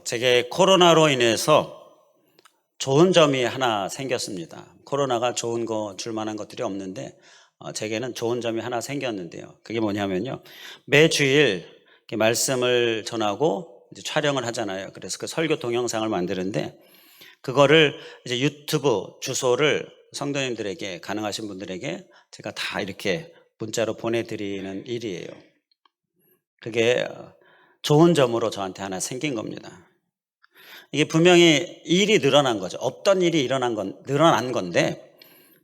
제게 코로나로 인해서 좋은 점이 하나 생겼습니다. 코로나가 좋은 거 줄 만한 것들이 없는데 제게는 좋은 점이 하나 생겼는데요. 그게 뭐냐면요. 매주일 이렇게 말씀을 전하고 이제 촬영을 하잖아요. 그래서 그 설교 동영상을 만드는데 그거를 이제 유튜브 주소를 성도님들에게, 가능하신 분들에게 제가 다 이렇게 문자로 보내드리는 일이에요. 그게 좋은 점으로 저한테 하나 생긴 겁니다. 이게 분명히 일이 늘어난 거죠. 없던 일이 늘어난 건데,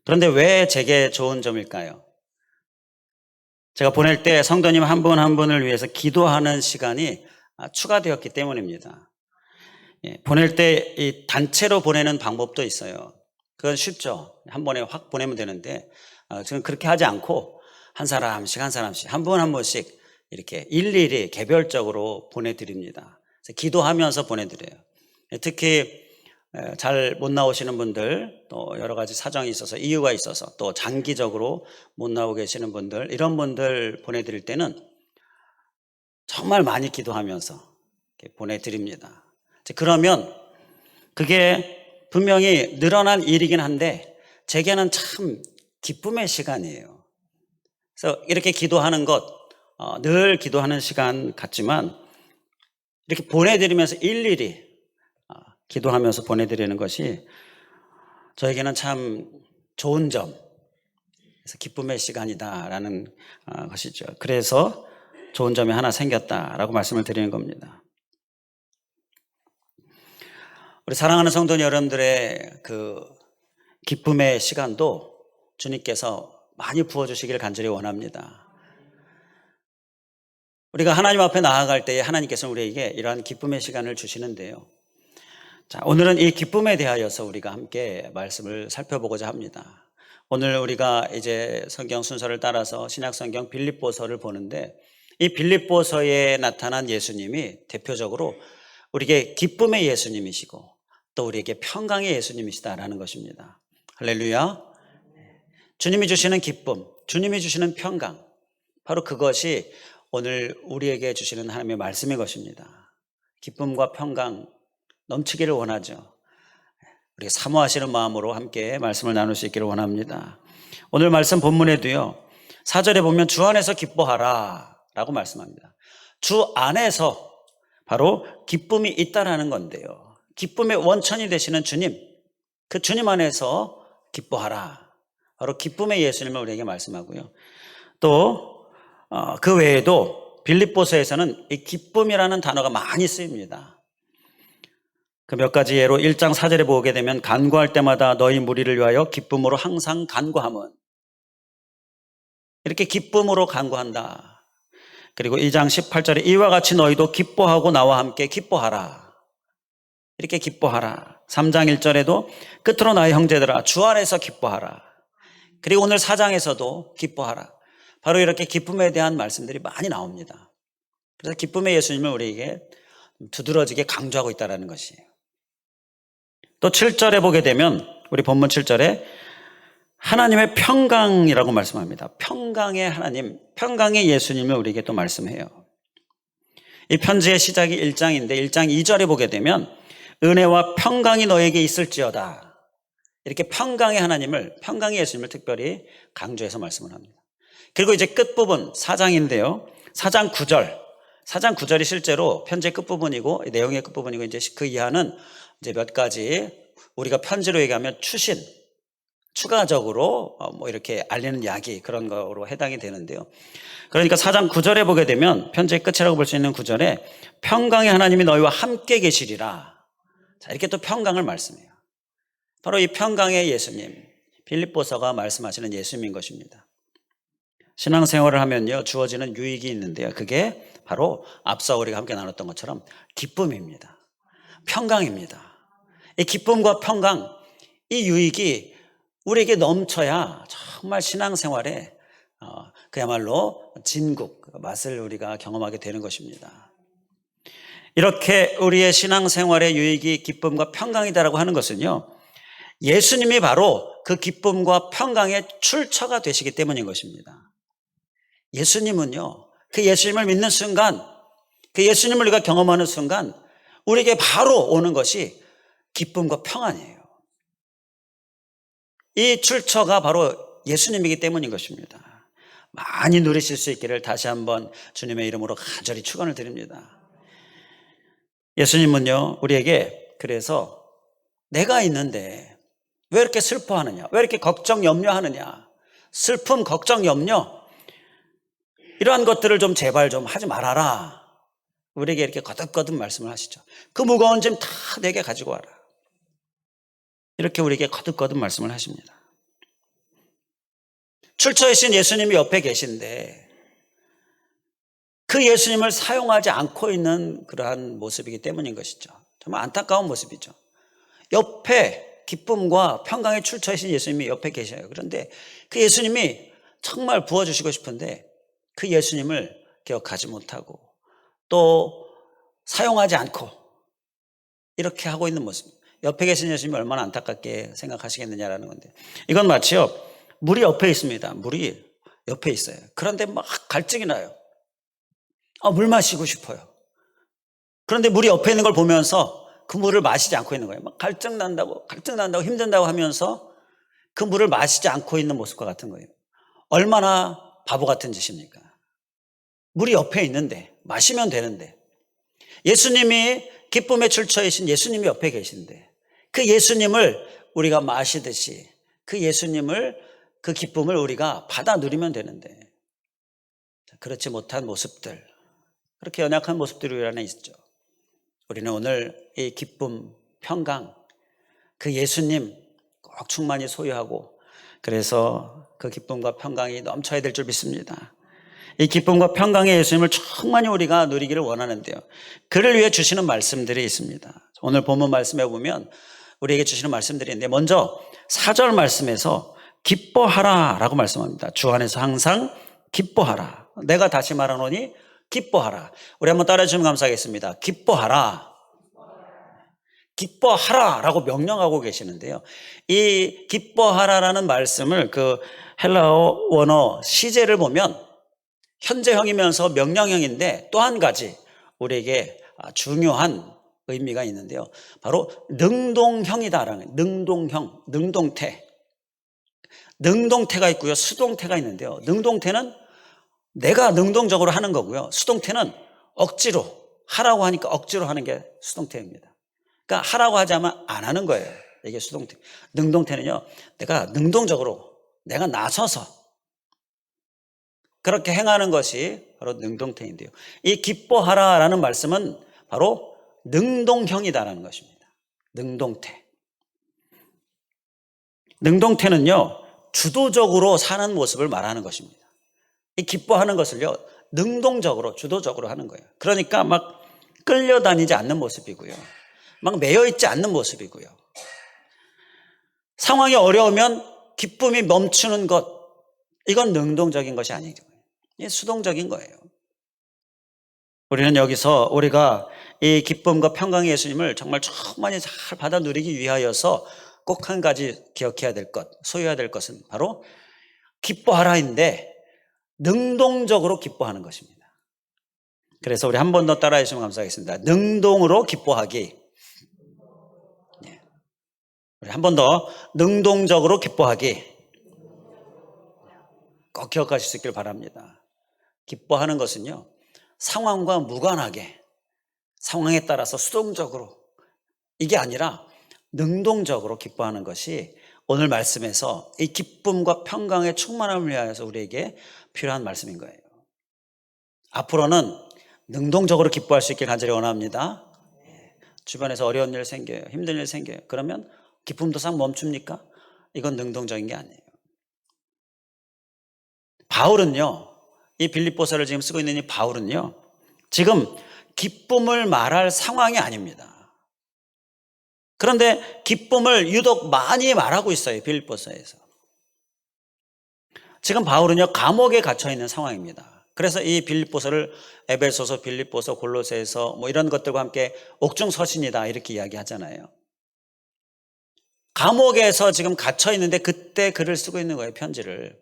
그런데 왜 제게 좋은 점일까요? 제가 보낼 때 성도님 한 분 한 분을 위해서 기도하는 시간이 추가되었기 때문입니다. 보낼 때 이 단체로 보내는 방법도 있어요. 그건 쉽죠. 한 번에 확 보내면 되는데, 저는 그렇게 하지 않고 한 사람씩 한 분 한 분씩 이렇게 일일이 개별적으로 보내드립니다. 기도하면서 보내드려요. 특히 잘 못 나오시는 분들, 또 여러 가지 사정이 있어서, 이유가 있어서, 또 장기적으로 못 나오고 계시는 분들, 이런 분들 보내드릴 때는 정말 많이 기도하면서 보내드립니다. 그러면 그게 분명히 늘어난 일이긴 한데 제게는 참 기쁨의 시간이에요. 그래서 이렇게 기도하는 것, 늘 기도하는 시간 같지만 이렇게 보내드리면서 일일이 기도하면서 보내드리는 것이 저에게는 참 좋은 점, 그래서 기쁨의 시간이다라는 것이죠. 그래서 좋은 점이 하나 생겼다라고 말씀을 드리는 겁니다. 우리 사랑하는 성도 여러분들의 그 기쁨의 시간도 주님께서 많이 부어주시기를 간절히 원합니다. 우리가 하나님 앞에 나아갈 때에 하나님께서 우리에게 이러한 기쁨의 시간을 주시는데요. 자, 오늘은 이 기쁨에 대하여서 우리가 함께 말씀을 살펴보고자 합니다. 오늘 우리가 이제 성경 순서를 따라서 신약성경 빌립보서를 보는데 이 빌립보서에 나타난 예수님이 대표적으로 우리에게 기쁨의 예수님이시고 또 우리에게 평강의 예수님이시다라는 것입니다. 할렐루야. 주님이 주시는 기쁨, 주님이 주시는 평강, 바로 그것이 오늘 우리에게 주시는 하나님의 말씀의 것입니다. 기쁨과 평강 넘치기를 원하죠. 우리 사모하시는 마음으로 함께 말씀을 나눌 수 있기를 원합니다. 오늘 말씀 본문에도요, 4절에 보면 주 안에서 기뻐하라 라고 말씀합니다. 주 안에서 바로 기쁨이 있다라는 건데요, 기쁨의 원천이 되시는 주님, 그 주님 안에서 기뻐하라, 바로 기쁨의 예수님을 우리에게 말씀하고요. 또 그 외에도 빌립보서에서는 이 기쁨이라는 단어가 많이 쓰입니다. 그 몇 가지 예로 1장 4절에 보게 되면 간구할 때마다 너희 무리를 위하여 기쁨으로 항상 간구함은, 이렇게 기쁨으로 간구한다. 그리고 2장 18절에 이와 같이 너희도 기뻐하고 나와 함께 기뻐하라, 이렇게 기뻐하라. 3장 1절에도 끝으로 나의 형제들아 주 안에서 기뻐하라. 그리고 오늘 4장에서도 기뻐하라. 바로 이렇게 기쁨에 대한 말씀들이 많이 나옵니다. 그래서 기쁨의 예수님을 우리에게 두드러지게 강조하고 있다는 것이에요. 또 7절에 보게 되면 우리 본문 7절에 하나님의 평강이라고 말씀합니다. 평강의 하나님, 평강의 예수님을 우리에게 또 말씀해요. 이 편지의 시작이 1장인데 1장 2절에 보게 되면 은혜와 평강이 너에게 있을지어다, 이렇게 평강의 하나님을, 평강의 예수님을 특별히 강조해서 말씀을 합니다. 그리고 이제 끝부분 4장인데요, 4장 9절, 4장 9절이 실제로 편지의 끝부분이고 내용의 끝부분이고 이제 그 이하는 이제 몇 가지 우리가 편지로 얘기하면 추신, 추가적으로 뭐 이렇게 알리는 이야기, 그런 거로 해당이 되는데요. 그러니까 4장 9절에 보게 되면 편지의 끝이라고 볼 수 있는 9절에 평강의 하나님이 너희와 함께 계시리라, 자, 이렇게 또 평강을 말씀해요. 바로 이 평강의 예수님, 빌립보서가 말씀하시는 예수님인 것입니다. 신앙생활을 하면요 주어지는 유익이 있는데요, 그게 바로 앞서 우리가 함께 나눴던 것처럼 기쁨입니다. 평강입니다. 이 기쁨과 평강, 이 유익이 우리에게 넘쳐야 정말 신앙생활에 그야말로 진국, 맛을 우리가 경험하게 되는 것입니다. 이렇게 우리의 신앙생활의 유익이 기쁨과 평강이다라고 하는 것은요, 예수님이 바로 그 기쁨과 평강의 출처가 되시기 때문인 것입니다. 예수님은요, 그 예수님을 믿는 순간, 그 예수님을 우리가 경험하는 순간 우리에게 바로 오는 것이 기쁨과 평안이에요. 이 출처가 바로 예수님이기 때문인 것입니다. 많이 누리실 수 있기를 다시 한번 주님의 이름으로 간절히 축원을 드립니다. 예수님은요, 우리에게 그래서 내가 있는데 왜 이렇게 슬퍼하느냐, 왜 이렇게 걱정 염려하느냐, 슬픔, 걱정, 염려, 이러한 것들을 좀 제발 좀 하지 말아라. 우리에게 이렇게 거듭거듭 말씀을 하시죠. 그 무거운 짐 다 내게 가지고 와라. 이렇게 우리에게 거듭거듭 말씀을 하십니다. 출처이신 예수님이 옆에 계신데 그 예수님을 사용하지 않고 있는 그러한 모습이기 때문인 것이죠. 정말 안타까운 모습이죠. 옆에 기쁨과 평강의 출처이신 예수님이 옆에 계셔요. 그런데 그 예수님이 정말 부어주시고 싶은데 그 예수님을 기억하지 못하고 또 사용하지 않고 이렇게 하고 있는 모습. 옆에 계신 예수님이 얼마나 안타깝게 생각하시겠느냐라는 건데, 이건 마치요, 물이 옆에 있습니다. 물이 옆에 있어요. 그런데 막 갈증이 나요. 물 마시고 싶어요. 그런데 물이 옆에 있는 걸 보면서 그 물을 마시지 않고 있는 거예요. 막 갈증 난다고 힘든다고 하면서 그 물을 마시지 않고 있는 모습과 같은 거예요. 얼마나 바보 같은 짓입니까? 물이 옆에 있는데, 마시면 되는데, 예수님이 기쁨의 출처이신 예수님이 옆에 계신데 그 예수님을 우리가 마시듯이 그 예수님을, 그 기쁨을 우리가 받아 누리면 되는데 그렇지 못한 모습들, 그렇게 연약한 모습들이 우리 안에 있죠. 우리는 오늘 이 기쁨, 평강, 그 예수님 꼭 충만히 소유하고, 그래서 그 기쁨과 평강이 넘쳐야 될 줄 믿습니다. 이 기쁨과 평강의 예수님을 충만히 우리가 누리기를 원하는데요, 그를 위해 주시는 말씀들이 있습니다. 오늘 본문 말씀에 보면 우리에게 주시는 말씀들이 있는데, 먼저 4절 말씀에서 기뻐하라 라고 말씀합니다. 주 안에서 항상 기뻐하라. 내가 다시 말하노니 기뻐하라. 우리 한번 따라해 주시면 감사하겠습니다. 기뻐하라. 기뻐하라 라고 명령하고 계시는데요, 이 기뻐하라라는 말씀을 그 헬라어 원어 시제를 보면 현재형이면서 명령형인데 또 한 가지 우리에게 중요한 의미가 있는데요, 바로 능동형이다라는, 능동형, 능동태. 능동태가 있고요, 수동태가 있는데요, 능동태는 내가 능동적으로 하는 거고요, 수동태는 억지로 하라고 하니까 억지로 하는 게 수동태입니다. 그러니까 하라고 하자면 안 하는 거예요. 이게 수동태. 능동태는요, 내가 능동적으로, 내가 나서서 그렇게 행하는 것이 바로 능동태인데요, 이 기뻐하라라는 말씀은 바로 능동형이다라는 것입니다. 능동태. 능동태는요, 주도적으로 사는 모습을 말하는 것입니다. 이 기뻐하는 것을요, 능동적으로, 주도적으로 하는 거예요. 그러니까 막 끌려다니지 않는 모습이고요, 막 매여있지 않는 모습이고요, 상황이 어려우면 기쁨이 멈추는 것, 이건 능동적인 것이 아니죠. 이게 수동적인 거예요. 우리는 여기서 우리가 이 기쁨과 평강의 예수님을 정말 충만히 잘 받아 누리기 위하여서 꼭 한 가지 기억해야 될 것, 소유해야 될 것은 바로 기뻐하라인데 능동적으로 기뻐하는 것입니다. 그래서 우리 한 번 더 따라해 주시면 감사하겠습니다. 능동으로 기뻐하기. 우리 한 번 더, 능동적으로 기뻐하기. 꼭 기억하실 수 있길 바랍니다. 기뻐하는 것은요, 상황과 무관하게 상황에 따라서 수동적으로, 이게 아니라 능동적으로 기뻐하는 것이 오늘 말씀에서 이 기쁨과 평강의 충만함을 위하여서 우리에게 필요한 말씀인 거예요. 앞으로는 능동적으로 기뻐할 수 있길 간절히 원합니다. 주변에서 어려운 일 생겨요, 힘든 일 생겨요. 그러면 기쁨도 싹 멈춥니까? 이건 능동적인 게 아니에요. 바울은요, 이 빌립보서를 지금 쓰고 있는 이 바울은요, 지금 기쁨을 말할 상황이 아닙니다. 그런데 기쁨을 유독 많이 말하고 있어요, 빌립보서에서. 지금 바울은요, 감옥에 갇혀 있는 상황입니다. 그래서 이 빌립보서를 에베소서, 빌립보서, 골로새서 뭐 이런 것들과 함께 옥중서신이다 이렇게 이야기하잖아요. 감옥에서 지금 갇혀 있는데 그때 글을 쓰고 있는 거예요, 편지를.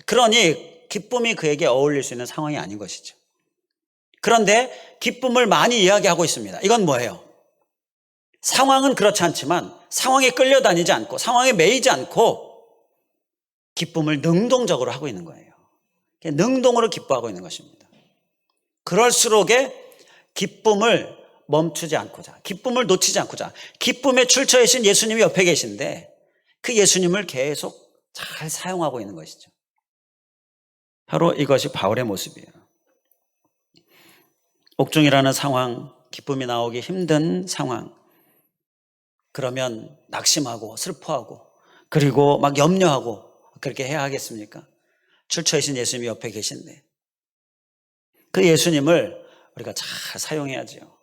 그러니 기쁨이 그에게 어울릴 수 있는 상황이 아닌 것이죠. 그런데 기쁨을 많이 이야기하고 있습니다. 이건 뭐예요? 상황은 그렇지 않지만 상황에 끌려다니지 않고 상황에 매이지 않고 기쁨을 능동적으로 하고 있는 거예요. 능동으로 기뻐하고 있는 것입니다. 그럴수록에 기쁨을 멈추지 않고자, 기쁨을 놓치지 않고자, 기쁨의 출처이신 예수님이 옆에 계신데 그 예수님을 계속 잘 사용하고 있는 것이죠. 바로 이것이 바울의 모습이에요. 옥중이라는 상황, 기쁨이 나오기 힘든 상황, 그러면 낙심하고 슬퍼하고 그리고 막 염려하고 그렇게 해야 하겠습니까? 출처이신 예수님이 옆에 계신데 그 예수님을 우리가 잘 사용해야지요.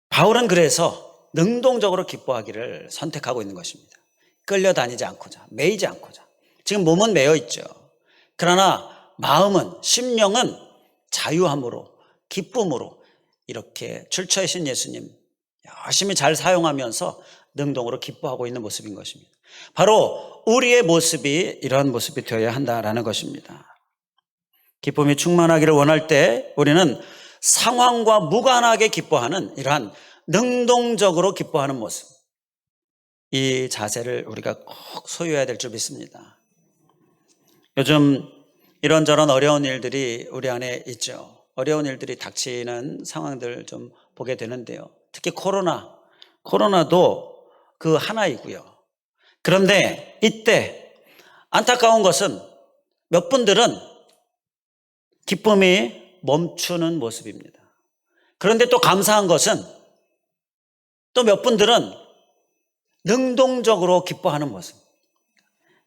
바울은 그래서 능동적으로 기뻐하기를 선택하고 있는 것입니다. 끌려다니지 않고자, 매이지 않고자. 지금 몸은 매여 있죠. 그러나 마음은, 심령은 자유함으로, 기쁨으로 이렇게 출처이신 예수님 열심히 잘 사용하면서 능동으로 기뻐하고 있는 모습인 것입니다. 바로 우리의 모습이 이러한 모습이 되어야 한다라는 것입니다. 기쁨이 충만하기를 원할 때 우리는 상황과 무관하게 기뻐하는 이러한 능동적으로 기뻐하는 모습, 이 자세를 우리가 꼭 소유해야 될 줄 믿습니다. 요즘 이런저런 어려운 일들이 우리 안에 있죠. 어려운 일들이 닥치는 상황들 좀 보게 되는데요. 특히 코로나도 그 하나이고요. 그런데 이때 안타까운 것은 몇 분들은 기쁨이 멈추는 모습입니다. 그런데 또 감사한 것은 또 몇 분들은 능동적으로 기뻐하는 모습.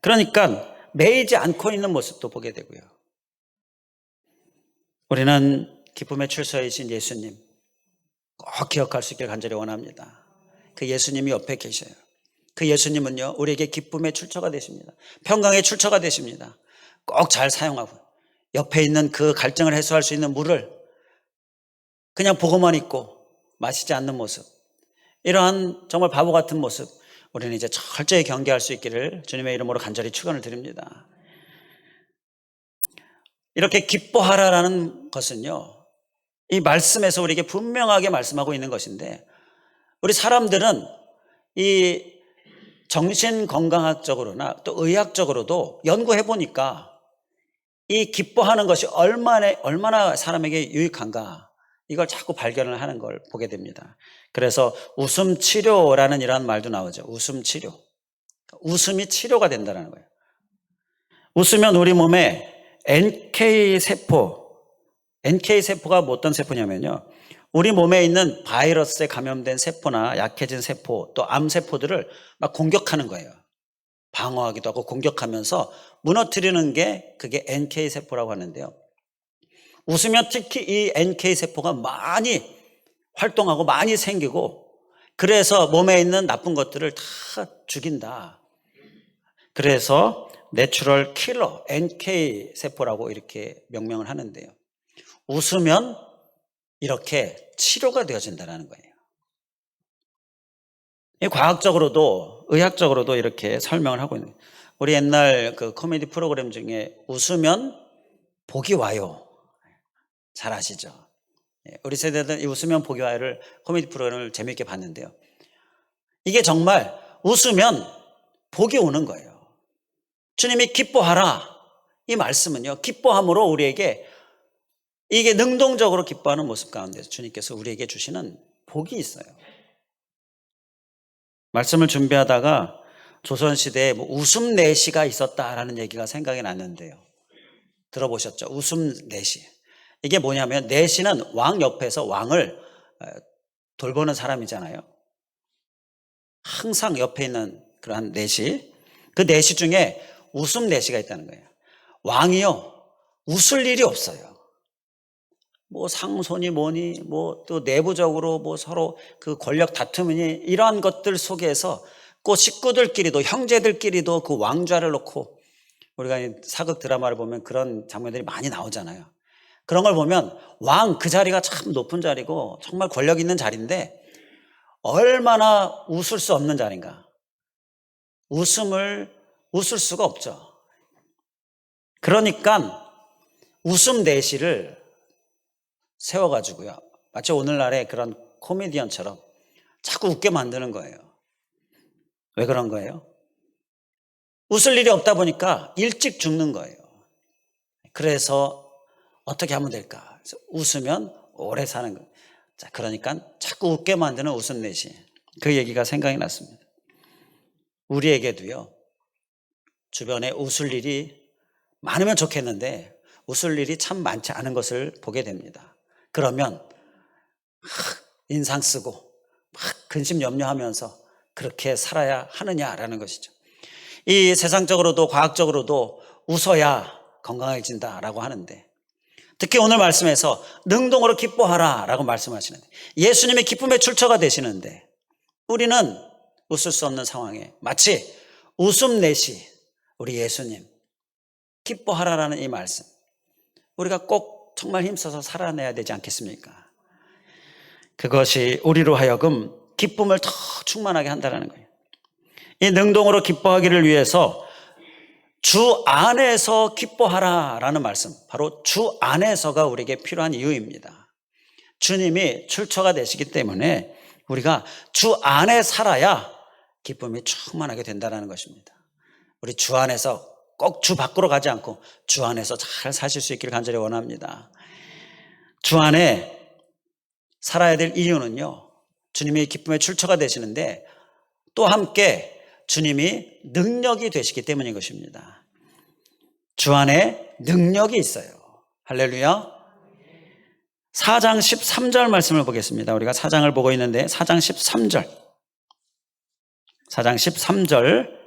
그러니까 매이지 않고 있는 모습도 보게 되고요. 우리는 기쁨의 출처이신 예수님 꼭 기억할 수 있길 간절히 원합니다. 그 예수님이 옆에 계셔요. 그 예수님은요, 우리에게 기쁨의 출처가 되십니다. 평강의 출처가 되십니다. 꼭 잘 사용하고 옆에 있는 그 갈증을 해소할 수 있는 물을 그냥 보고만 있고 마시지 않는 모습, 이러한 정말 바보 같은 모습, 우리는 이제 철저히 경계할 수 있기를 주님의 이름으로 간절히 축원을 드립니다. 이렇게 기뻐하라라는 것은요, 이 말씀에서 우리에게 분명하게 말씀하고 있는 것인데, 우리 사람들은 이 정신건강학적으로나 또 의학적으로도 연구해 보니까 이 기뻐하는 것이 얼마나 사람에게 유익한가, 이걸 자꾸 발견을 하는 걸 보게 됩니다. 그래서 웃음 치료라는 이러한 말도 나오죠. 웃음 치료. 웃음이 치료가 된다는 거예요. 웃으면 우리 몸에 NK세포가 뭐 어떤 세포냐면요, 우리 몸에 있는 바이러스에 감염된 세포나 약해진 세포, 또 암세포들을 막 공격하는 거예요. 방어하기도 하고 공격하면서 무너뜨리는 게 그게 NK세포라고 하는데요. 웃으면 특히 이 NK세포가 많이 활동하고 많이 생기고, 그래서 몸에 있는 나쁜 것들을 다 죽인다. 그래서 내추럴 킬러 NK세포라고 이렇게 명명을 하는데요. 웃으면 이렇게 치료가 되어진다는 거예요. 과학적으로도 의학적으로도 이렇게 설명을 하고 있는 거예요. 우리 옛날 그 코미디 프로그램 중에 웃으면 복이 와요, 잘 아시죠? 우리 세대들은 이 웃으면 복이 와요를 코미디 프로그램을 재미있게 봤는데요, 이게 정말 웃으면 복이 오는 거예요. 주님이 기뻐하라, 이 말씀은요, 기뻐함으로 우리에게 이게 능동적으로 기뻐하는 모습 가운데서 주님께서 우리에게 주시는 복이 있어요. 말씀을 준비하다가 조선시대에 뭐 웃음 내시가 있었다라는 얘기가 생각이 났는데요, 들어보셨죠? 웃음 내시. 이게 뭐냐면, 내시는 왕 옆에서 왕을 돌보는 사람이잖아요. 항상 옆에 있는 그러한 내시, 그 내시 중에 웃음 내시가 있다는 거예요. 왕이요, 웃을 일이 없어요. 뭐 상손이 뭐니, 뭐 또 내부적으로 뭐 서로 그 권력 다툼이니, 이러한 것들 속에서 그 식구들끼리도, 형제들끼리도 그 왕좌를 놓고, 우리가 사극 드라마를 보면 그런 장면들이 많이 나오잖아요. 그런 걸 보면 왕 그 자리가 참 높은 자리고 정말 권력 있는 자리인데 얼마나 웃을 수 없는 자리인가. 웃을 수가 없죠. 그러니까 웃음 내시를 세워가지고요, 마치 오늘날의 그런 코미디언처럼 자꾸 웃게 만드는 거예요. 왜 그런 거예요? 웃을 일이 없다 보니까 일찍 죽는 거예요. 그래서 어떻게 하면 될까? 웃으면 오래 사는 거예요. 자, 그러니까 자꾸 웃게 만드는 웃음내시. 그 얘기가 생각이 났습니다. 우리에게도요, 주변에 웃을 일이 많으면 좋겠는데 웃을 일이 참 많지 않은 것을 보게 됩니다. 그러면 막 인상 쓰고 막 근심 염려하면서 그렇게 살아야 하느냐라는 것이죠. 이 세상적으로도 과학적으로도 웃어야 건강해진다라고 하는데, 특히 오늘 말씀에서 능동으로 기뻐하라라고 말씀하시는데, 예수님이 기쁨의 출처가 되시는데 우리는 웃을 수 없는 상황에 마치 웃음 내시 우리 예수님 기뻐하라라는 이 말씀, 우리가 꼭 정말 힘써서 살아내야 되지 않겠습니까? 그것이 우리로 하여금 기쁨을 더 충만하게 한다는 거예요. 이 능동으로 기뻐하기를 위해서 주 안에서 기뻐하라라는 말씀, 바로 주 안에서가 우리에게 필요한 이유입니다. 주님이 출처가 되시기 때문에 우리가 주 안에 살아야 기쁨이 충만하게 된다는 것입니다. 우리 주 안에서 꼭 주 밖으로 가지 않고 주 안에서 잘 사실 수 있기를 간절히 원합니다. 주 안에 살아야 될 이유는요, 주님이 기쁨의 출처가 되시는데 또 함께 주님이 능력이 되시기 때문인 것입니다. 주 안에 능력이 있어요. 할렐루야. 4장 13절 말씀을 보겠습니다. 우리가 4장을 보고 있는데 4장 13절, 4장 13절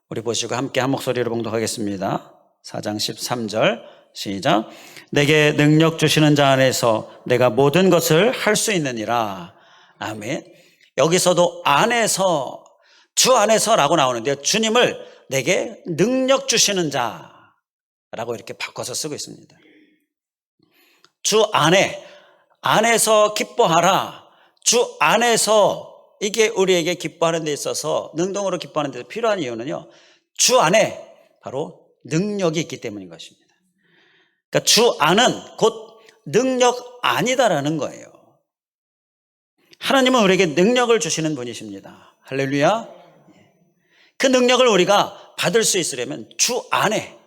우리 보시고 함께 한 목소리로 봉독하겠습니다. 4장 13절 시작. 내게 능력 주시는 자 안에서 내가 모든 것을 할 수 있느니라. 아멘. 여기서도 안에서, 주 안에서라고 나오는데요, 주님을 내게 능력 주시는 자라고 이렇게 바꿔서 쓰고 있습니다. 주 안에서 기뻐하라. 주 안에서, 이게 우리에게 기뻐하는 데 있어서, 능동으로 기뻐하는 데 필요한 이유는요, 주 안에 바로 능력이 있기 때문인 것입니다. 그러니까 주 안은 곧 능력 아니다라는 거예요. 하나님은 우리에게 능력을 주시는 분이십니다. 할렐루야. 그 능력을 우리가 받을 수 있으려면 주 안에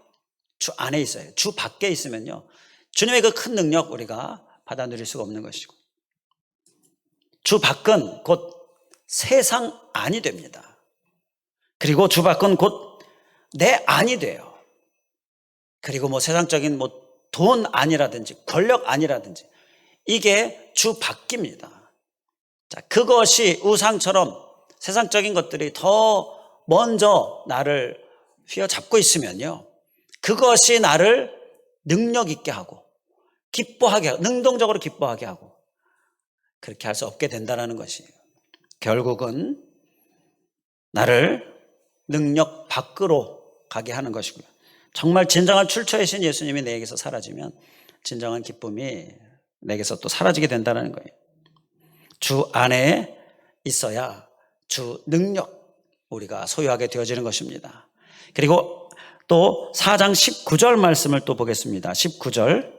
있어요. 주 밖에 있으면요, 주님의 그 큰 능력 우리가 받아 누릴 수가 없는 것이고, 주 밖은 곧 세상 안이 됩니다. 그리고 주 밖은 곧 내 안이 돼요. 그리고 뭐 세상적인 돈 안이라든지 권력 안이라든지, 이게 주 밖입니다. 자, 그것이 우상처럼 세상적인 것들이 더 먼저 나를 휘어잡고 있으면요, 그것이 나를 능력 있게 하고 기뻐하게 하고 능동적으로 기뻐하게 하고 그렇게 할 수 없게 된다는 것이에요. 결국은 나를 능력 밖으로 가게 하는 것이고요. 정말 진정한 출처이신 예수님이 내게서 사라지면 진정한 기쁨이 내게서 또 사라지게 된다는 거예요. 주 안에 있어야 주 능력 우리가 소유하게 되어지는 것입니다. 그리고 또 4장 19절 말씀을 또 보겠습니다. 19절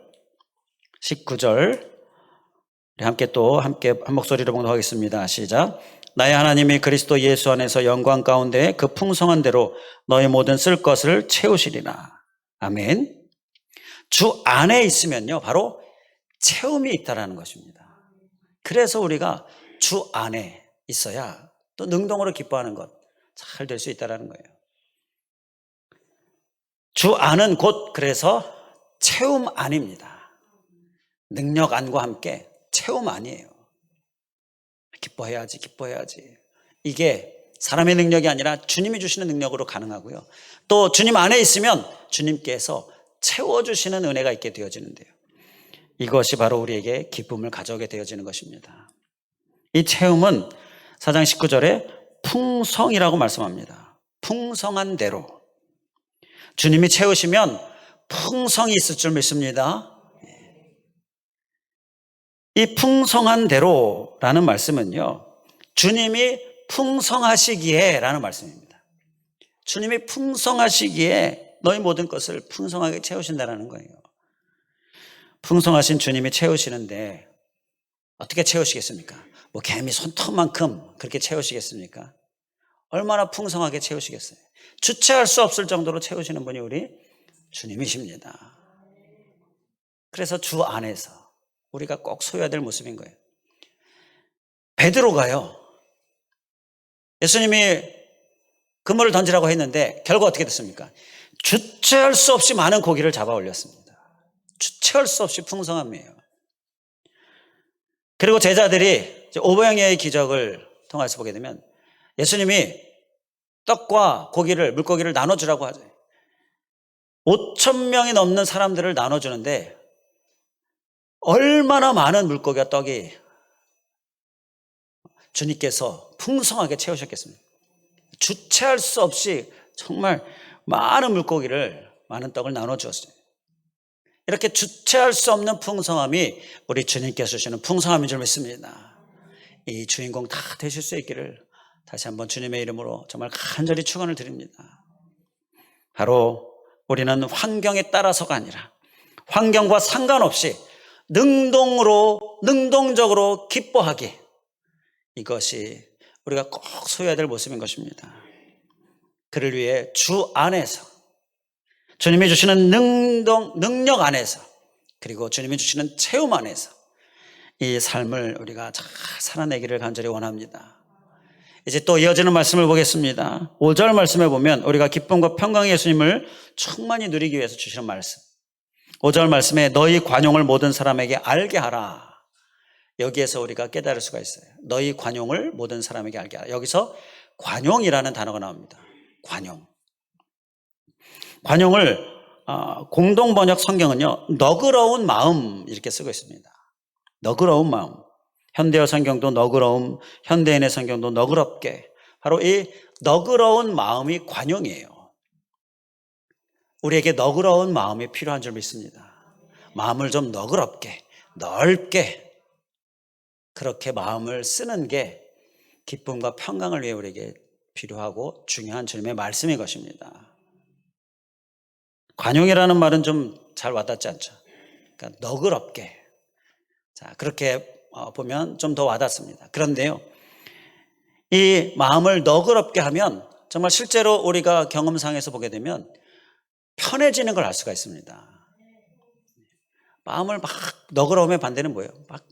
우리 함께 한 목소리로 봉독하겠습니다. 시작. 나의 하나님이 그리스도 예수 안에서 영광 가운데 그 풍성한 대로 너의 모든 쓸 것을 채우시리라. 아멘. 주 안에 있으면요, 바로 채움이 있다라는 것입니다. 그래서 우리가 주 안에 있어야 또 능동으로 기뻐하는 것 잘 될 수 있다라는 거예요. 주 안은 곧 그래서 채움 안입니다. 능력 안과 함께 채움 안이에요. 기뻐해야지. 이게 사람의 능력이 아니라 주님이 주시는 능력으로 가능하고요. 또 주님 안에 있으면 주님께서 채워주시는 은혜가 있게 되어지는데요, 이것이 바로 우리에게 기쁨을 가져오게 되어지는 것입니다. 이 채움은 4장 19절에 풍성이라고 말씀합니다. 풍성한 대로. 주님이 채우시면 풍성이 있을 줄 믿습니다. 이 풍성한 대로라는 말씀은요, 주님이 풍성하시기에 라는 말씀입니다. 주님이 풍성하시기에 너희 모든 것을 풍성하게 채우신다는 거예요. 풍성하신 주님이 채우시는데 어떻게 채우시겠습니까? 뭐 개미 손톱만큼 그렇게 채우시겠습니까? 얼마나 풍성하게 채우시겠어요? 주체할 수 없을 정도로 채우시는 분이 우리 주님이십니다. 그래서 주 안에서 우리가 꼭 소유해야 될 모습인 거예요. 베드로가요, 예수님이 그물을 던지라고 했는데 결과 어떻게 됐습니까? 주체할 수 없이 많은 고기를 잡아 올렸습니다. 주체할 수 없이 풍성함이에요. 그리고 제자들이 오병이어의 기적을 통해서 보게 되면 예수님이 떡과 고기를, 물고기를 나눠주라고 하죠. 5,000명이 넘는 사람들을 나눠주는데 얼마나 많은 물고기와 떡이 주님께서 풍성하게 채우셨겠습니까? 주체할 수 없이 정말 많은 물고기를, 많은 떡을 나눠주었어요. 이렇게 주체할 수 없는 풍성함이 우리 주님께서 주시는 풍성함인 줄 믿습니다. 이 주인공 다 되실 수 있기를 다시 한번 주님의 이름으로 정말 간절히 축원을 드립니다. 바로 우리는 환경에 따라서가 아니라 환경과 상관없이 능동적으로 기뻐하기, 이것이 우리가 꼭 소유해야 될 모습인 것입니다. 그를 위해 주 안에서, 주님이 주시는 능력 안에서, 그리고 주님이 주시는 체험 안에서 이 삶을 우리가 잘 살아내기를 간절히 원합니다. 이제 또 이어지는 말씀을 보겠습니다. 5절 말씀에 보면 우리가 기쁨과 평강의 예수님을 충만히 누리기 위해서 주시는 말씀, 5절 말씀에 너희 관용을 모든 사람에게 알게 하라. 여기에서 우리가 깨달을 수가 있어요. 너희 관용을 모든 사람에게 알게 하라. 여기서 관용이라는 단어가 나옵니다. 관용을 공동 번역 성경은요, 너그러운 마음 이렇게 쓰고 있습니다. 너그러운 마음. 현대어 성경도 너그러움, 현대인의 성경도 너그럽게. 바로 이 너그러운 마음이 관용이에요. 우리에게 너그러운 마음이 필요한 줄 믿습니다. 마음을 좀 너그럽게, 넓게, 그렇게 마음을 쓰는 게 기쁨과 평강을 위해 우리에게 필요하고 중요한 주님의 말씀인 것입니다. 관용이라는 말은 좀 잘 와닿지 않죠. 그러니까 너그럽게. 자, 그렇게 보면 좀 더 와닿습니다. 그런데요, 이 마음을 너그럽게 하면 정말 실제로 우리가 경험상에서 보게 되면 편해지는 걸 알 수가 있습니다. 마음을 막, 너그러움의 반대는 뭐예요? 막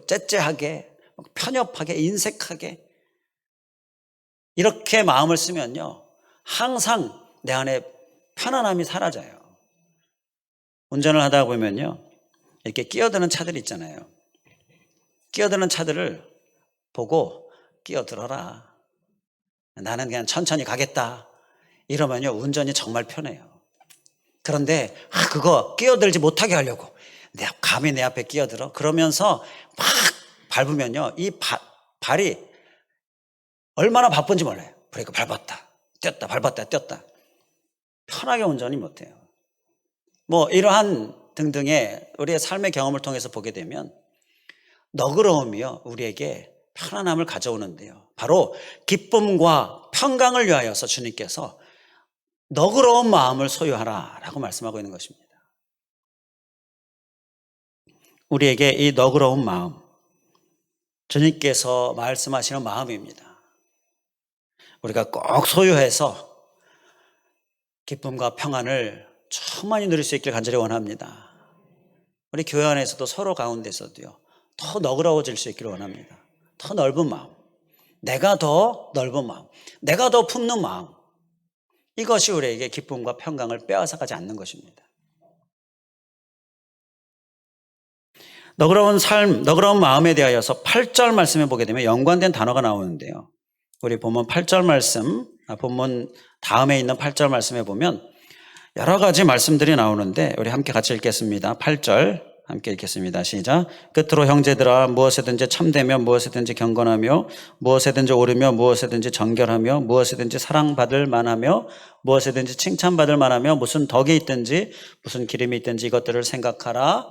째째하게, 편협하게, 인색하게 이렇게 마음을 쓰면요, 항상 내 안에 편안함이 사라져요. 운전을 하다 보면요, 이렇게 끼어드는 차들이 있잖아요. 끼어드는 차들을 보고 끼어들어라, 나는 그냥 천천히 가겠다, 이러면요 운전이 정말 편해요. 그런데 그거 끼어들지 못하게 하려고 감히 내 앞에 끼어들어 그러면서 막 밟으면요, 이 발이 얼마나 바쁜지 몰라요. 브레이크 밟았다 뛰었다, 밟았다 뛰었다. 편하게 운전이 못해요. 뭐 이러한 등등의 우리의 삶의 경험을 통해서 보게 되면 너그러움이요, 우리에게 편안함을 가져오는데요, 바로 기쁨과 평강을 위하여서 주님께서 너그러운 마음을 소유하라 라고 말씀하고 있는 것입니다. 우리에게 이 너그러운 마음, 주님께서 말씀하시는 마음입니다. 우리가 꼭 소유해서 기쁨과 평안을 충만히 누릴 수 있길 간절히 원합니다. 우리 교회 안에서도 서로 가운데서도요, 더 너그러워질 수 있기를 원합니다. 더 넓은 마음, 내가 더 넓은 마음, 내가 더 품는 마음, 이것이 우리에게 기쁨과 평강을 빼앗아가지 않는 것입니다. 너그러운 삶, 너그러운 마음에 대하여서 8절 말씀에 보게 되면 연관된 단어가 나오는데요, 우리 본문 8절 말씀, 본문 다음에 있는 8절 말씀에 보면 여러 가지 말씀들이 나오는데 우리 함께 같이 읽겠습니다. 8절 함께 읽겠습니다. 시작. 끝으로 형제들아, 무엇에든지 참되며 무엇에든지 경건하며 무엇에든지 옳으며 무엇에든지 정결하며 무엇에든지 사랑받을 만하며 무엇에든지 칭찬받을 만하며 무슨 덕이 있든지 무슨 기름이 있든지 이것들을 생각하라.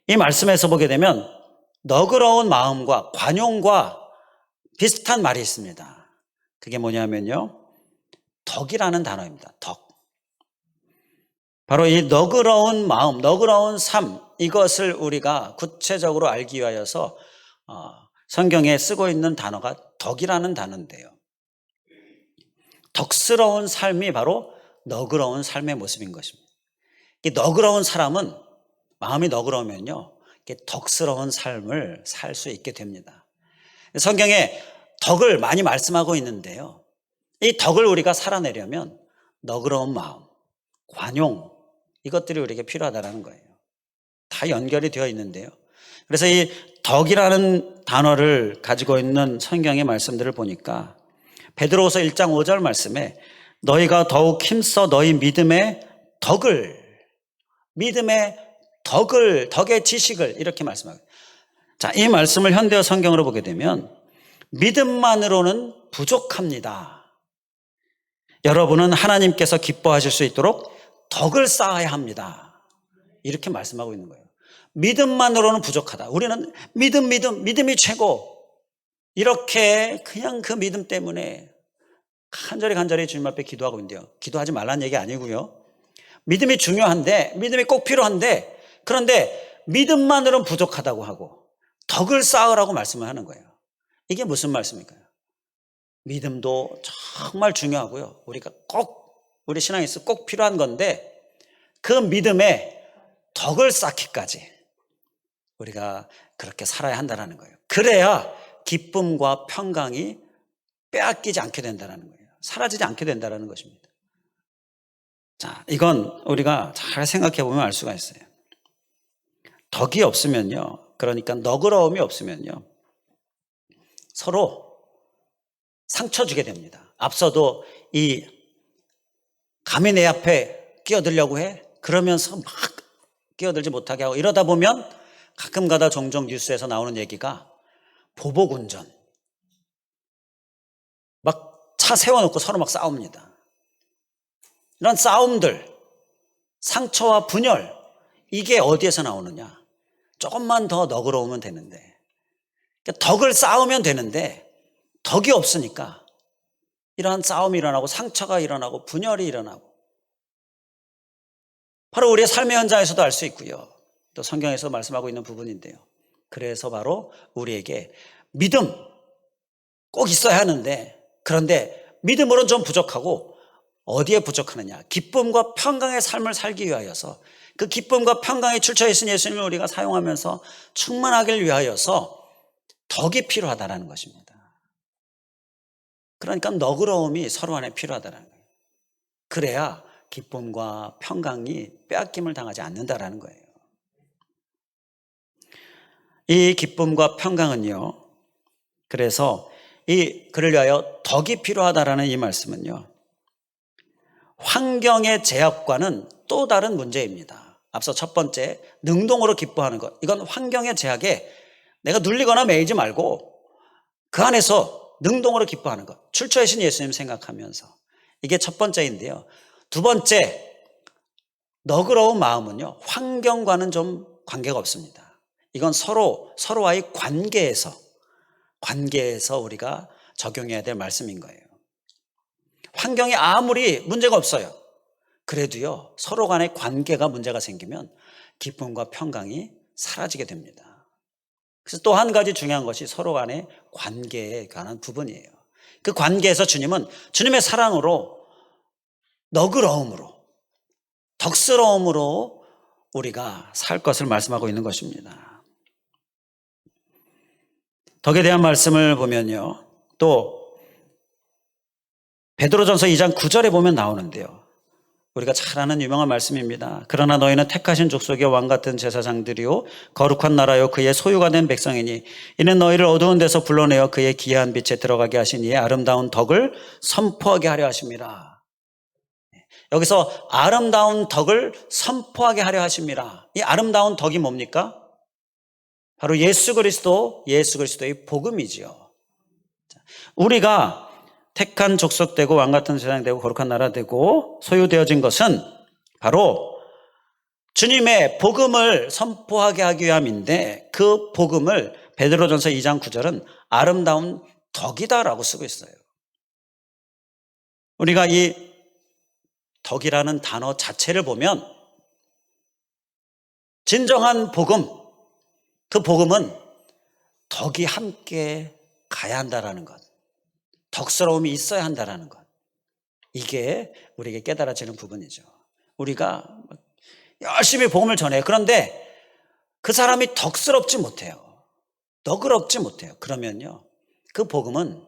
이 말씀에서 보게 되면 너그러운 마음과 관용과 비슷한 말이 있습니다. 그게 뭐냐면요, 덕이라는 단어입니다. 덕. 바로 이 너그러운 마음, 너그러운 삶, 이것을 우리가 구체적으로 알기 위하여서 성경에 쓰고 있는 단어가 덕이라는 단어인데요. 덕스러운 삶이 바로 너그러운 삶의 모습인 것입니다. 이 너그러운 사람은, 마음이 너그러우면요, 덕스러운 삶을 살 수 있게 됩니다. 성경에 덕을 많이 말씀하고 있는데요, 이 덕을 우리가 살아내려면 너그러운 마음, 관용, 이것들이 우리에게 필요하다는 거예요. 다 연결이 되어 있는데요. 그래서 이 덕이라는 단어를 가지고 있는 성경의 말씀들을 보니까 베드로후서 1장 5절 말씀에 너희가 더욱 힘써 너희 믿음의 덕을, 덕의 지식을 이렇게 말씀하고, 자, 이 말씀을 현대어 성경으로 보게 되면 믿음만으로는 부족합니다. 여러분은 하나님께서 기뻐하실 수 있도록 덕을 쌓아야 합니다. 이렇게 말씀하고 있는 거예요. 믿음만으로는 부족하다. 우리는 믿음이 최고. 이렇게 그냥 그 믿음 때문에 간절히 주님 앞에 기도하고 있는데요. 기도하지 말라는 얘기 아니고요. 믿음이 중요한데, 믿음이 꼭 필요한데, 그런데 믿음만으로는 부족하다고 하고 덕을 쌓으라고 말씀을 하는 거예요. 이게 무슨 말씀일까요? 믿음도 정말 중요하고요. 우리 신앙에서 꼭 필요한 건데, 그 믿음에 덕을 쌓기까지 우리가 그렇게 살아야 한다는 거예요. 그래야 기쁨과 평강이 빼앗기지 않게 된다는 거예요. 사라지지 않게 된다는 것입니다. 자, 이건 우리가 잘 생각해 보면 알 수가 있어요. 덕이 없으면요, 그러니까 너그러움이 없으면요, 서로 상처 주게 됩니다. 앞서도 이 감히 내 앞에 끼어들려고 해? 그러면서 막 끼어들지 못하게 하고, 이러다 보면 가끔가다 종종 뉴스에서 나오는 얘기가 보복운전, 막 차 세워놓고 서로 막 싸웁니다. 이런 싸움들, 상처와 분열, 이게 어디에서 나오느냐? 조금만 더 너그러우면 되는데, 그러니까 덕을 쌓으면 되는데 덕이 없으니까 이러한 싸움이 일어나고 상처가 일어나고 분열이 일어나고, 바로 우리의 삶의 현장에서도 알 수 있고요, 또 성경에서 말씀하고 있는 부분인데요. 그래서 바로 우리에게 믿음 꼭 있어야 하는데, 그런데 믿음으로는 좀 부족하고, 어디에 부족하느냐? 기쁨과 평강의 삶을 살기 위하여서, 그 기쁨과 평강이 출처이신 예수님을 우리가 사용하면서 충만하길 위하여서 덕이 필요하다는 것입니다. 그러니까 너그러움이 서로 안에 필요하다는 거예요. 그래야 기쁨과 평강이 빼앗김을 당하지 않는다는 거예요. 이 기쁨과 평강은요, 그래서 그를 위하여 덕이 필요하다라는 이 말씀은요, 환경의 제약과는 또 다른 문제입니다. 앞서 첫 번째, 능동으로 기뻐하는 것, 이건 환경의 제약에 내가 눌리거나 매이지 말고 그 안에서 능동으로 기뻐하는 것, 출처이신 예수님 생각하면서, 이게 첫 번째인데요. 두 번째, 너그러운 마음은요, 환경과는 좀 관계가 없습니다. 이건 서로와의 관계에서 우리가 적용해야 될 말씀인 거예요. 환경이 아무리 문제가 없어요, 그래도요, 서로 간의 관계가 문제가 생기면 기쁨과 평강이 사라지게 됩니다. 그래서 또 한 가지 중요한 것이 서로 간의 관계에 관한 부분이에요. 그 관계에서 주님은 주님의 사랑으로, 너그러움으로, 덕스러움으로 우리가 살 것을 말씀하고 있는 것입니다. 덕에 대한 말씀을 보면요, 또 베드로전서 2장 9절에 보면 나오는데요, 우리가 잘 아는 유명한 말씀입니다. 그러나 너희는 택하신 족속의 왕같은 제사장들이요 거룩한 나라요 그의 소유가 된 백성이니 이는 너희를 어두운 데서 불러내어 그의 기이한 빛에 들어가게 하신 이의 아름다운 덕을 선포하게 하려 하심이라. 여기서 아름다운 덕을 선포하게 하려 하심이라. 이 아름다운 덕이 뭡니까? 바로 예수 그리스도의 복음이지요. 우리가 택한 족속 되고 왕같은 제사장 되고 거룩한 나라 되고 소유되어진 것은 바로 주님의 복음을 선포하게 하기 위함인데, 그 복음을 베드로전서 2장 9절은 아름다운 덕이다라고 쓰고 있어요. 우리가 이 덕이라는 단어 자체를 보면 진정한 복음, 그 복음은 덕이 함께 가야 한다라는 것, 덕스러움이 있어야 한다라는 것, 이게 우리에게 깨달아지는 부분이죠. 우리가 열심히 복음을 전해요. 그런데 그 사람이 덕스럽지 못해요. 너그럽지 못해요. 그러면요, 그 복음은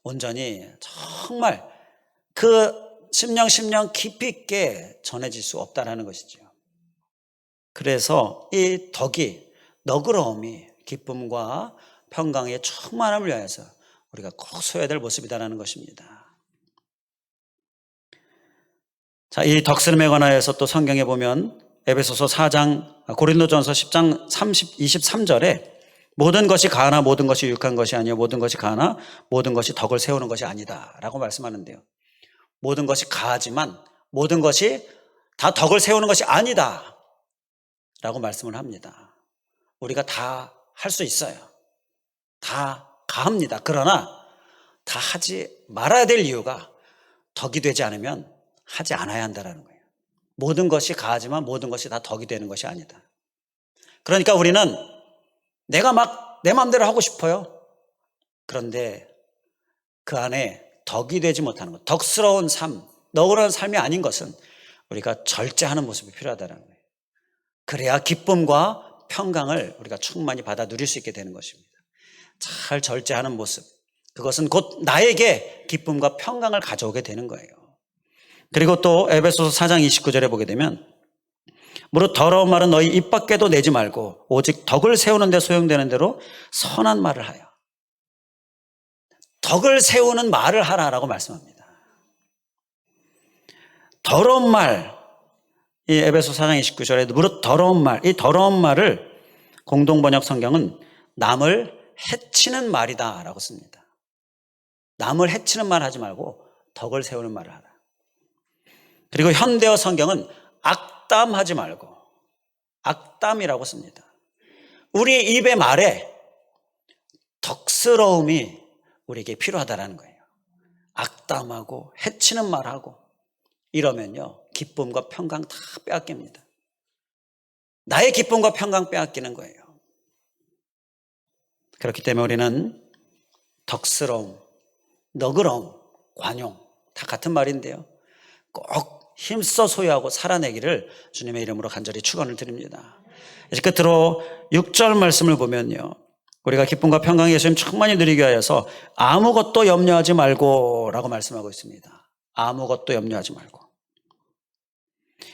온전히 정말 그 심령 깊이 있게 전해질 수 없다라는 것이죠. 그래서 이 덕이, 너그러움이 기쁨과 평강의 충만함을 위하여서 우리가 꼭 소유해야 될 모습이다라는 것입니다. 자, 이 덕스름에 관하여서 또 성경에 보면 에베소서 4장, 고린도전서 10장 23절에 모든 것이 가하나 모든 것이 유익한 것이 아니요 모든 것이 가하나 모든 것이 덕을 세우는 것이 아니다 라고 말씀하는데요. 모든 것이 가하지만 모든 것이 다 덕을 세우는 것이 아니다 라고 말씀을 합니다. 우리가 다 할 수 있어요. 다 가합니다. 그러나 다 하지 말아야 될 이유가 덕이 되지 않으면 하지 않아야 한다는 거예요. 모든 것이 가하지만 모든 것이 다 덕이 되는 것이 아니다. 그러니까 우리는 내가 막 내 마음대로 하고 싶어요. 그런데 그 안에 덕이 되지 못하는 것, 덕스러운 삶, 너그러운 삶이 아닌 것은 우리가 절제하는 모습이 필요하다는 거예요. 그래야 기쁨과 평강을 우리가 충만히 받아 누릴 수 있게 되는 것입니다. 잘 절제하는 모습, 그것은 곧 나에게 기쁨과 평강을 가져오게 되는 거예요. 그리고 또 에베소서 4장 29절에 보게 되면 무릇 더러운 말은 너희 입 밖에도 내지 말고 오직 덕을 세우는 데 소용되는 대로 선한 말을 하여. 덕을 세우는 말을 하라라고 말씀합니다. 더러운 말, 이 에베소 4장 29절에 무릇 더러운 말, 이 더러운 말을 공동번역 성경은 남을 해치는 말이다 라고 씁니다. 남을 해치는 말 하지 말고 덕을 세우는 말을 하라. 그리고 현대어 성경은 악담하지 말고 악담이라고 씁니다. 우리 입의 말에 덕스러움이 우리에게 필요하다는 거예요. 악담하고 해치는 말하고 이러면요, 기쁨과 평강 다 빼앗깁니다. 나의 기쁨과 평강 빼앗기는 거예요. 그렇기 때문에 우리는 덕스러움, 너그러움, 관용 다 같은 말인데요, 꼭 힘써 소유하고 살아내기를 주님의 이름으로 간절히 축원을 드립니다. 이제 끝으로 6절 말씀을 보면요, 우리가 기쁨과 평강의 예수님 충만히 누리게 하여서 아무것도 염려하지 말고 라고 말씀하고 있습니다. 아무것도 염려하지 말고.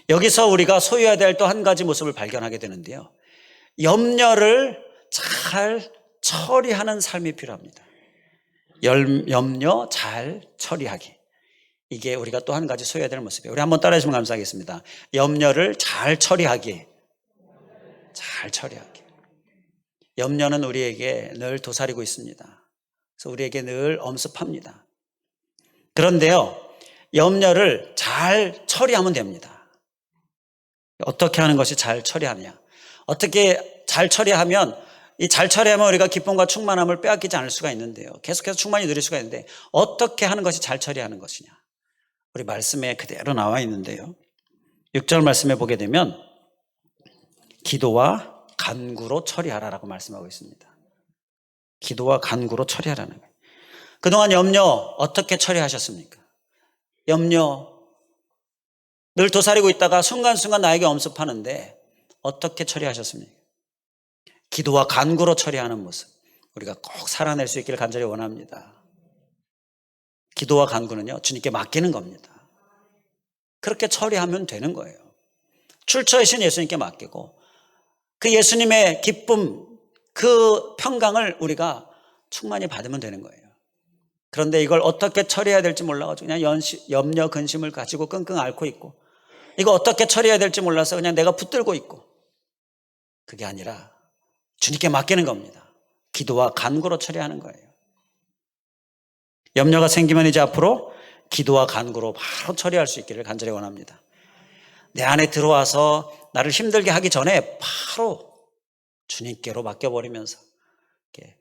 여기서 우리가 소유해야 될 또 한 가지 모습을 발견하게 되는데요, 염려를 잘 처리하는 삶이 필요합니다. 염려 잘 처리하기, 이게 우리가 또 한 가지 소유해야 될 모습이에요. 우리 한번 따라해 주시면 감사하겠습니다. 염려를 잘 처리하기. 잘 처리하기. 염려는 우리에게 늘 도사리고 있습니다. 그래서 우리에게 늘 엄습합니다. 그런데요, 염려를 잘 처리하면 됩니다. 어떻게 하는 것이 잘 처리하느냐? 어떻게 잘 처리하면, 이 잘 처리하면 우리가 기쁨과 충만함을 빼앗기지 않을 수가 있는데요, 계속해서 충만히 누릴 수가 있는데 어떻게 하는 것이 잘 처리하는 것이냐? 우리 말씀에 그대로 나와 있는데요, 6절 말씀에 보게 되면 기도와 간구로 처리하라라고 말씀하고 있습니다. 기도와 간구로 처리하라는 거예요. 그동안 염려 어떻게 처리하셨습니까? 염려 늘 도사리고 있다가 순간순간 나에게 엄습하는데 어떻게 처리하셨습니까? 기도와 간구로 처리하는 모습, 우리가 꼭 살아낼 수 있기를 간절히 원합니다. 기도와 간구는요, 주님께 맡기는 겁니다. 그렇게 처리하면 되는 거예요. 출처이신 예수님께 맡기고 그 예수님의 기쁨, 그 평강을 우리가 충만히 받으면 되는 거예요. 그런데 이걸 어떻게 처리해야 될지 몰라가지고 그냥 염려, 근심을 가지고 끙끙 앓고 있고, 이거 어떻게 처리해야 될지 몰라서 그냥 내가 붙들고 있고, 그게 아니라 주님께 맡기는 겁니다. 기도와 간구로 처리하는 거예요. 염려가 생기면 이제 앞으로 기도와 간구로 바로 처리할 수 있기를 간절히 원합니다. 내 안에 들어와서 나를 힘들게 하기 전에 바로 주님께로 맡겨버리면서, 이렇게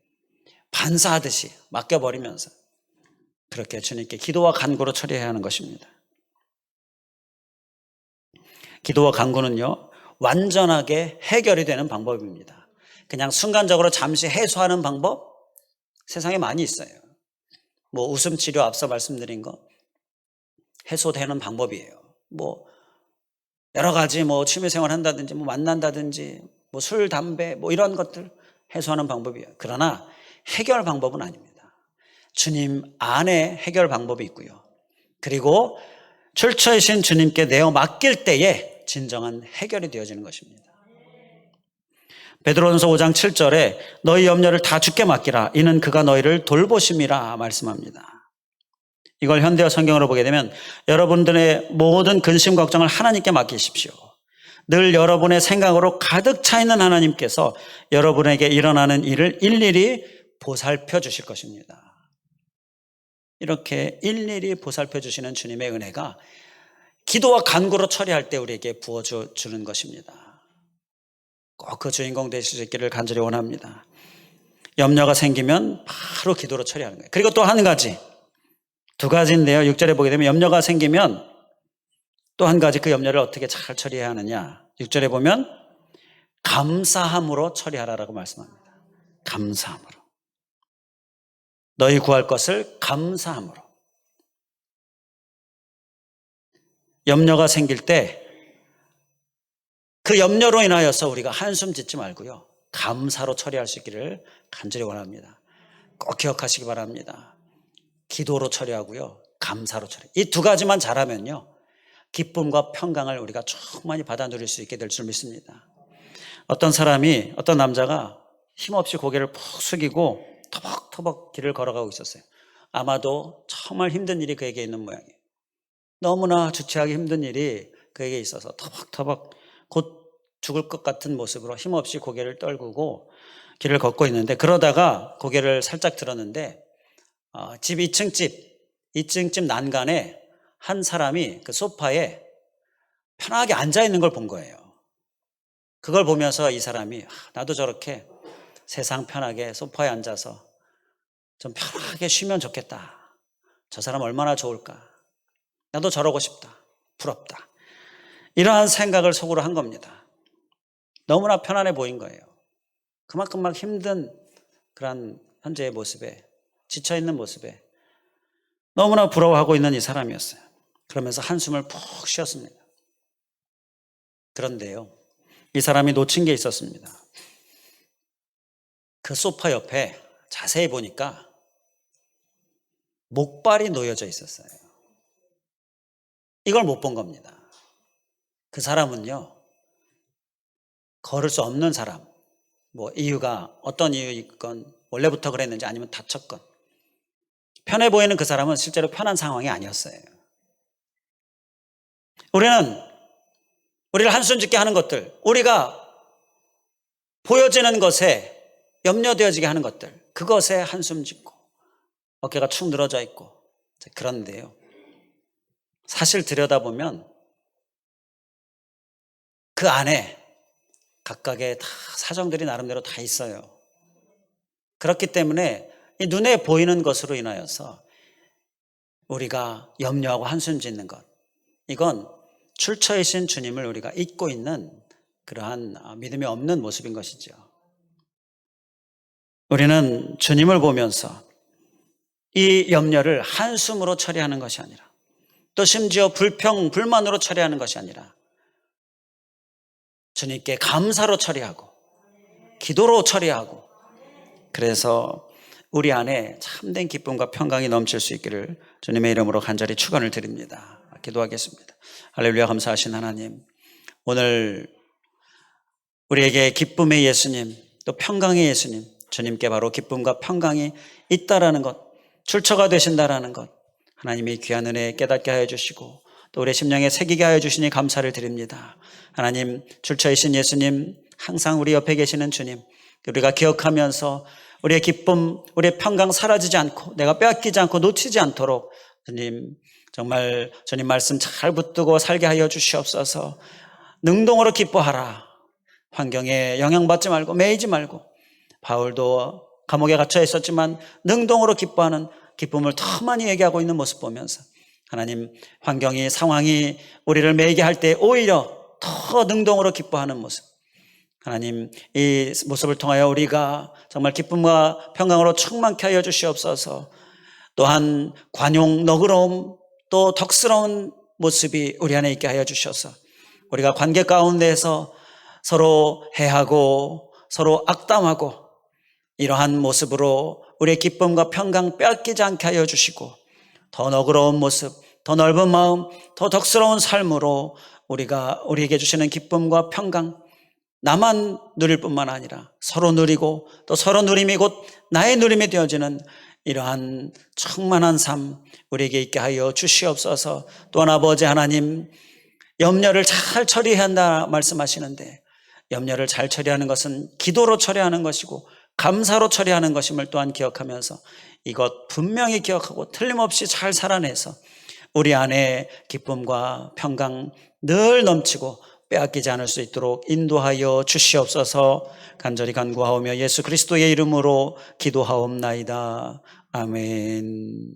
반사하듯이 맡겨버리면서 그렇게 주님께 기도와 간구로 처리해야 하는 것입니다. 기도와 간구는요, 완전하게 해결이 되는 방법입니다. 그냥 순간적으로 잠시 해소하는 방법 세상에 많이 있어요. 뭐 웃음 치료 앞서 말씀드린 거 해소되는 방법이에요. 뭐 여러 가지 뭐 취미생활 한다든지 뭐 만난다든지 뭐 술, 담배 뭐 이런 것들 해소하는 방법이에요. 그러나 해결 방법은 아닙니다. 주님 안에 해결 방법이 있고요. 그리고 출처이신 주님께 내어 맡길 때에 진정한 해결이 되어지는 것입니다. 베드로전서 5장 7절에 너희 염려를 다 주께 맡기라. 이는 그가 너희를 돌보심이라 말씀합니다. 이걸 현대어 성경으로 보게 되면 여러분들의 모든 근심 걱정을 하나님께 맡기십시오. 늘 여러분의 생각으로 가득 차 있는 하나님께서 여러분에게 일어나는 일을 일일이 보살펴 주실 것입니다. 이렇게 일일이 보살펴 주시는 주님의 은혜가 기도와 간구로 처리할 때 우리에게 부어주는 것입니다. 꼭 그 주인공 되실 수 있기를 간절히 원합니다. 염려가 생기면 바로 기도로 처리하는 거예요. 그리고 또 한 가지, 두 가지인데요. 6절에 보게 되면 염려가 생기면 또 한 가지 그 염려를 어떻게 잘 처리해야 하느냐. 6절에 보면 감사함으로 처리하라라고 말씀합니다. 감사함으로. 너희 구할 것을 감사함으로. 염려가 생길 때 그 염려로 인하여서 우리가 한숨 짓지 말고요. 감사로 처리할 수 있기를 간절히 원합니다. 꼭 기억하시기 바랍니다. 기도로 처리하고요. 감사로 처리. 이 두 가지만 잘하면요. 기쁨과 평강을 우리가 충분히 받아 누릴 수 있게 될 줄 믿습니다. 어떤 남자가 힘없이 고개를 푹 숙이고 터벅터벅 길을 걸어가고 있었어요. 아마도 정말 힘든 일이 그에게 있는 모양이에요. 너무나 주체하기 힘든 일이 그에게 있어서 터벅터벅 곧 죽을 것 같은 모습으로 힘없이 고개를 떨구고 길을 걷고 있는데, 그러다가 고개를 살짝 들었는데 집 2층집 난간에 한 사람이 그 소파에 편하게 앉아 있는 걸 본 거예요. 그걸 보면서 이 사람이 나도 저렇게 세상 편하게 소파에 앉아서 좀 편하게 쉬면 좋겠다. 저 사람 얼마나 좋을까. 나도 저러고 싶다. 부럽다. 이러한 생각을 속으로 한 겁니다. 너무나 편안해 보인 거예요. 그만큼 막 힘든 그런 현재의 모습에, 지쳐있는 모습에 너무나 부러워하고 있는 이 사람이었어요. 그러면서 한숨을 푹 쉬었습니다. 그런데요, 이 사람이 놓친 게 있었습니다. 그 소파 옆에 자세히 보니까 목발이 놓여져 있었어요. 이걸 못 본 겁니다. 그 사람은요, 걸을 수 없는 사람, 뭐 이유가 어떤 이유이건 원래부터 그랬는지 아니면 다쳤건 편해 보이는 그 사람은 실제로 편한 상황이 아니었어요. 우리를 한숨 짓게 하는 것들, 우리가 보여지는 것에 염려되어지게 하는 것들, 그것에 한숨 짓고 어깨가 축 늘어져 있고 그런데요, 사실 들여다보면 그 안에 각각의 다 사정들이 나름대로 다 있어요. 그렇기 때문에 이 눈에 보이는 것으로 인하여서 우리가 염려하고 한숨 짓는 것, 이건 출처이신 주님을 우리가 잊고 있는 그러한 믿음이 없는 모습인 것이죠. 우리는 주님을 보면서 이 염려를 한숨으로 처리하는 것이 아니라, 또 심지어 불만으로 처리하는 것이 아니라 주님께 감사로 처리하고 기도로 처리하고, 그래서 우리 안에 참된 기쁨과 평강이 넘칠 수 있기를 주님의 이름으로 간절히 축원을 드립니다. 기도하겠습니다. 할렐루야. 감사하신 하나님, 오늘 우리에게 기쁨의 예수님, 또 평강의 예수님, 주님께 바로 기쁨과 평강이 있다라는 것, 출처가 되신다라는 것, 하나님의 귀한 은혜 깨닫게 하여 주시고 또 우리의 심령에 새기게 하여 주시니 감사를 드립니다. 하나님, 출처이신 예수님, 항상 우리 옆에 계시는 주님, 우리가 기억하면서 우리의 기쁨, 우리의 평강 사라지지 않고 내가 빼앗기지 않고 놓치지 않도록 주님, 정말 주님 말씀 잘 붙들고 살게 하여 주시옵소서. 능동으로 기뻐하라. 환경에 영향받지 말고 매이지 말고, 바울도 감옥에 갇혀 있었지만 능동으로 기뻐하는 기쁨을 더 많이 얘기하고 있는 모습 보면서, 하나님, 환경이 상황이 우리를 매이게 할 때 오히려 더 능동으로 기뻐하는 모습, 하나님, 이 모습을 통하여 우리가 정말 기쁨과 평강으로 충만케 하여 주시옵소서. 또한 관용, 너그러움, 또 덕스러운 모습이 우리 안에 있게 하여 주셔서 우리가 관계 가운데에서 서로 해하고 서로 악담하고 이러한 모습으로 우리의 기쁨과 평강 빼앗기지 않게 하여 주시고 더 너그러운 모습, 더 넓은 마음, 더 덕스러운 삶으로 우리에게 주시는 기쁨과 평강, 나만 누릴 뿐만 아니라 서로 누리고 또 서로 누림이 곧 나의 누림이 되어지는 이러한 충만한 삶 우리에게 있게 하여 주시옵소서. 또한 아버지 하나님, 염려를 잘 처리해야 한다 말씀하시는데 염려를 잘 처리하는 것은 기도로 처리하는 것이고 감사로 처리하는 것임을 또한 기억하면서 이것 분명히 기억하고 틀림없이 잘 살아내서 우리 안에 기쁨과 평강 늘 넘치고 빼앗기지 않을 수 있도록 인도하여 주시옵소서. 간절히 간구하오며 예수 그리스도의 이름으로 기도하옵나이다. 아멘.